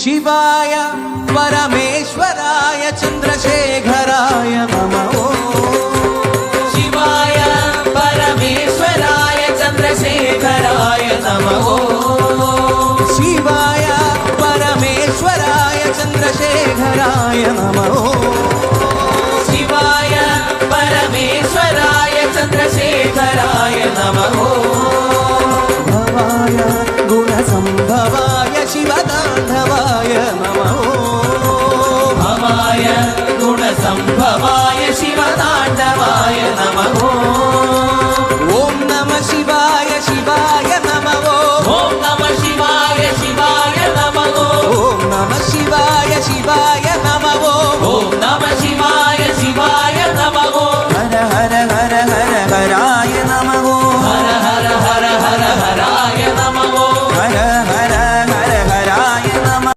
शिवाय परमेश्वराय चंद्रशेखराय नमः। शिवाय परमेश्वराय चंद्रशेखराय नमः। शिवाय परमेश्वराय चंद्रशेखराय नमः। शिवाय परमेश्वराय चंद्रशेखराय नमः।